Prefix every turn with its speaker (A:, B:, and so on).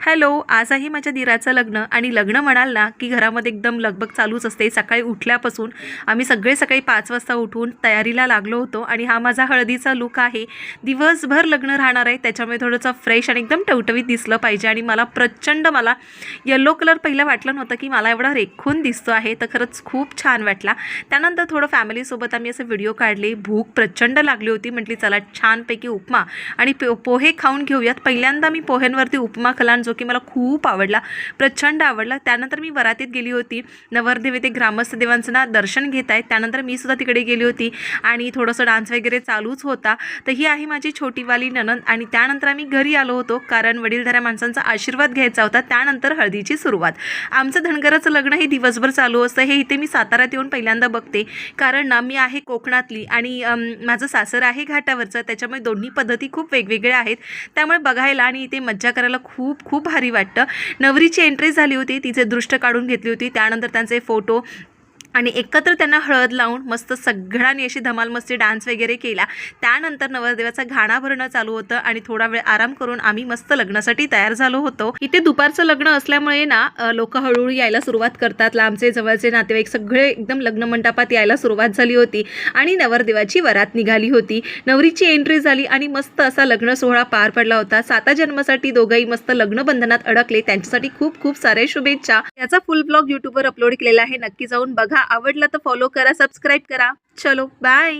A: Hello, आज आहे माझ्या दीराचं लग्न आणि लग्न म्हणाल ना की घरामध्ये एकदम लगबग चालूच असते. सकाळी उठल्यापासून आम्ही सगळे सकाळी 5 वाजता उठून तयारीला लागलो होतो आणि हा माझा हळदीचा लूक आहे. दिवसभर लग्न राहणार आहे, त्याच्यामुळे थोडंसं फ्रेश आणि एकदम टवटवीत दिसलं पाहिजे. आणि मला येलो कलर पहिला वाटलं नव्हतं की मला एवढा रेखून दिसतो आहे, तर खरंच खूप छान वाटला. त्यानंतर थोडं फॅमिलीसोबत आम्ही असे व्हिडिओ काढले. भूक प्रचंड लागली होती, म्हटली चला छानपैकी उपमा आणि पोहे खाऊन घेऊयात. पहिल्यांदा मी पोह्यांवरती उपमा खाल्ला जो की मला खूप आवडला, प्रचंड आवडला. त्यानंतर मी वरातीत गेली होती. नवरदेव येथे ग्रामस्थ देवांचं ना दर्शन घेत आहेत. त्यानंतर मी सुद्धा तिकडे गेली होती आणि थोडंसं डान्स वगैरे चालूच होता. तर ही आहे माझी छोटीवाली नणंद. आणि त्यानंतर आम्ही घरी आलो होतो कारण वडीलधाऱ्या माणसांचा आशीर्वाद घ्यायचा होता. त्यानंतर हळदीची सुरुवात. आमचं धनगराचं लग्न हे दिवसभर चालू असतं. हे इथे मी साताऱ्यात येऊन पहिल्यांदा बघते, कारण ना मी आहे कोकणातली आणि माझं सासर आहे घाटावरचं, त्याच्यामुळे दोन्ही पद्धती खूप वेगवेगळ्या आहेत. त्यामुळे बघायला आणि इथे मज्जा करायला खूप खूप भारी वाटतं. नवरीची एंट्री झाली होती, तिचे दृष्ट काढून घेतली होती. त्यानंतर त्यांचे फोटो आणि एकत्र त्यांना हळद लावून मस्त सगळ्यांनी अशी धमाल मस्ती डान्स वगैरे केला. त्यानंतर नवरदेवाचा घाणा भरणं चालू होतं आणि थोडा वेळ आराम करून आम्ही मस्त लग्नासाठी तयार झालो होतो. इथे दुपारचं लग्न असल्यामुळे ना लोक हळूहळू यायला सुरुवात करतात. लांबचे जवळचे नातेवाईक सगळे एकदम लग्न मंडपात यायला सुरुवात झाली होती आणि नवरदेवाची वरात निघाली होती. नवरीची एंट्री झाली आणि मस्त असा लग्न सोहळा पार पडला होता. 7 जन्मासाठी दोघंही मस्त लग्न बंधनात अडकले, त्यांच्यासाठी खूप खूप सारे शुभेच्छा. याचा फुल ब्लॉग यूट्यूबवर अपलोड केलेला आहे, नक्की जाऊन बघा. आवडला तर फॉलो करा, सबस्क्राईब करा. चलो बाय.